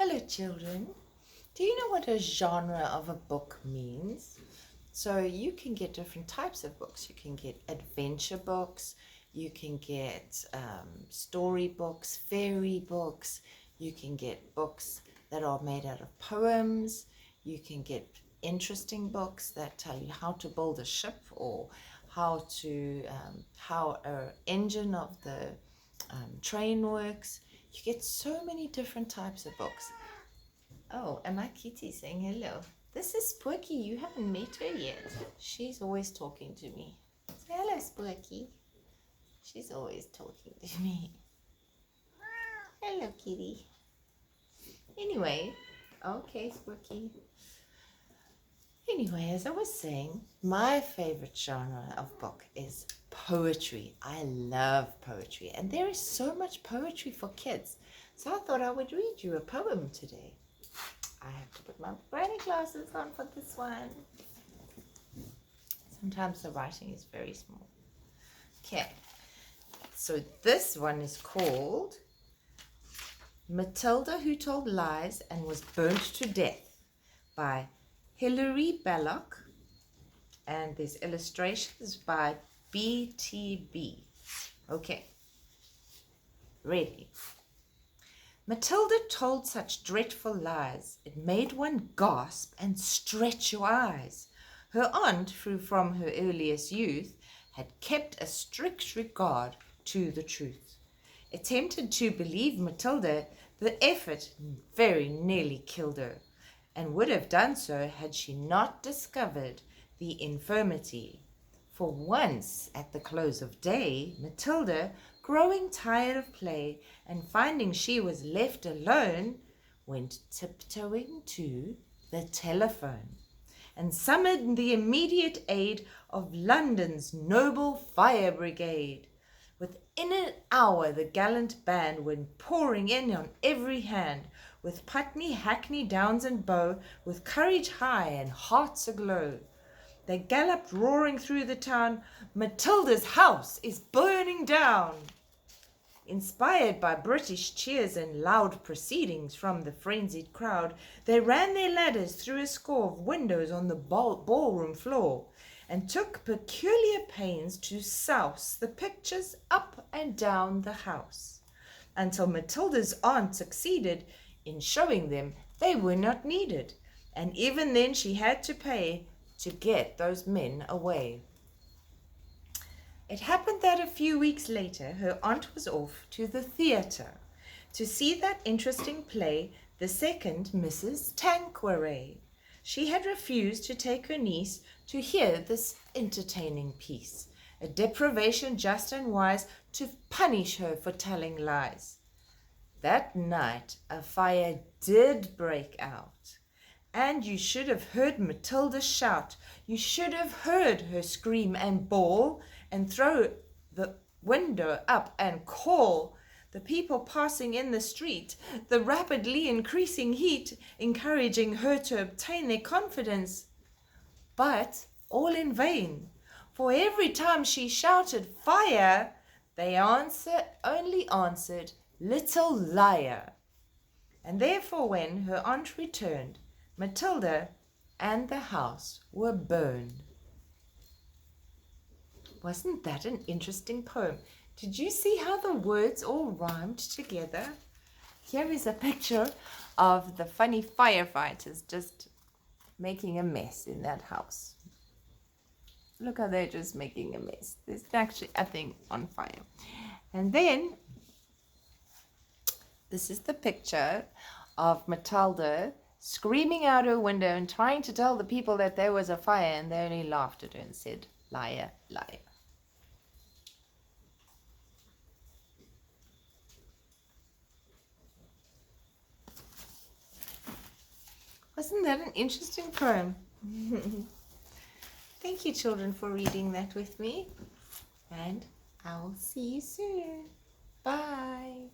Hello children, do you know what a genre of a book means? So you can get different types of books. You can get adventure books, you can get story books, fairy books, you can get books that are made out of poems, you can get interesting books that tell you how to build a ship or how an engine of the train works. You get so many different types of books. Oh, and my kitty saying hello. This is Spooky. You haven't met her yet. She's always talking to me. Say hello, Spooky. She's always talking to me. Hello, kitty. Anyway, okay, Spooky. Anyway, as I was saying, my favorite genre of book is poetry. I love poetry, and there is so much poetry for kids. So I thought I would read you a poem today. I have to put my granny glasses on for this one. Sometimes the writing is very small. Okay, so this one is called Matilda Who Told Lies and Was Burnt to Death by Hilarie Belloc, and there's illustrations by BTB. Okay, ready. Matilda told such dreadful lies, it made one gasp and stretch your eyes. Her aunt, who from her earliest youth had kept a strict regard to the truth, attempted to believe Matilda, the effort very nearly killed her, and would have done so had she not discovered the infirmity. For once, at the close of day, Matilda, growing tired of play and finding she was left alone, went tiptoeing to the telephone and summoned the immediate aid of London's noble fire brigade. Within an hour the gallant band went pouring in on every hand, with Putney, Hackney, Downs and Bow, with courage high and hearts aglow. They galloped roaring through the town, Matilda's house is burning down. Inspired by British cheers and loud proceedings from the frenzied crowd, they ran their ladders through a score of windows on the ballroom floor, and took peculiar pains to souse the pictures up and down the house, until Matilda's aunt succeeded in showing them they were not needed, and even then she had to pay to get those men away. It happened that a few weeks later her aunt was off to the theatre to see that interesting play, The Second Mrs. Tanqueray. She had refused to take her niece to hear this entertaining piece, a deprivation just and wise to punish her for telling lies. That night a fire did break out, and you should have heard Matilda shout. You should have heard her scream and bawl, and throw the window up and call. The people passing in the street, the rapidly increasing heat, encouraging her to obtain their confidence. But all in vain, for every time she shouted fire, they only answered, little liar. And therefore when her aunt returned, Matilda and the house were burned. Wasn't that an interesting poem? Did you see how the words all rhymed together? Here is a picture of the funny firefighters just making a mess in that house. Look how they're just making a mess. There's actually a thing on fire. And then this is the picture of Matilda screaming out her window and trying to tell the people that there was a fire, and they only laughed at her and said, liar, liar. Wasn't that an interesting poem? Thank you, children, for reading that with me. And I will see you soon. Bye.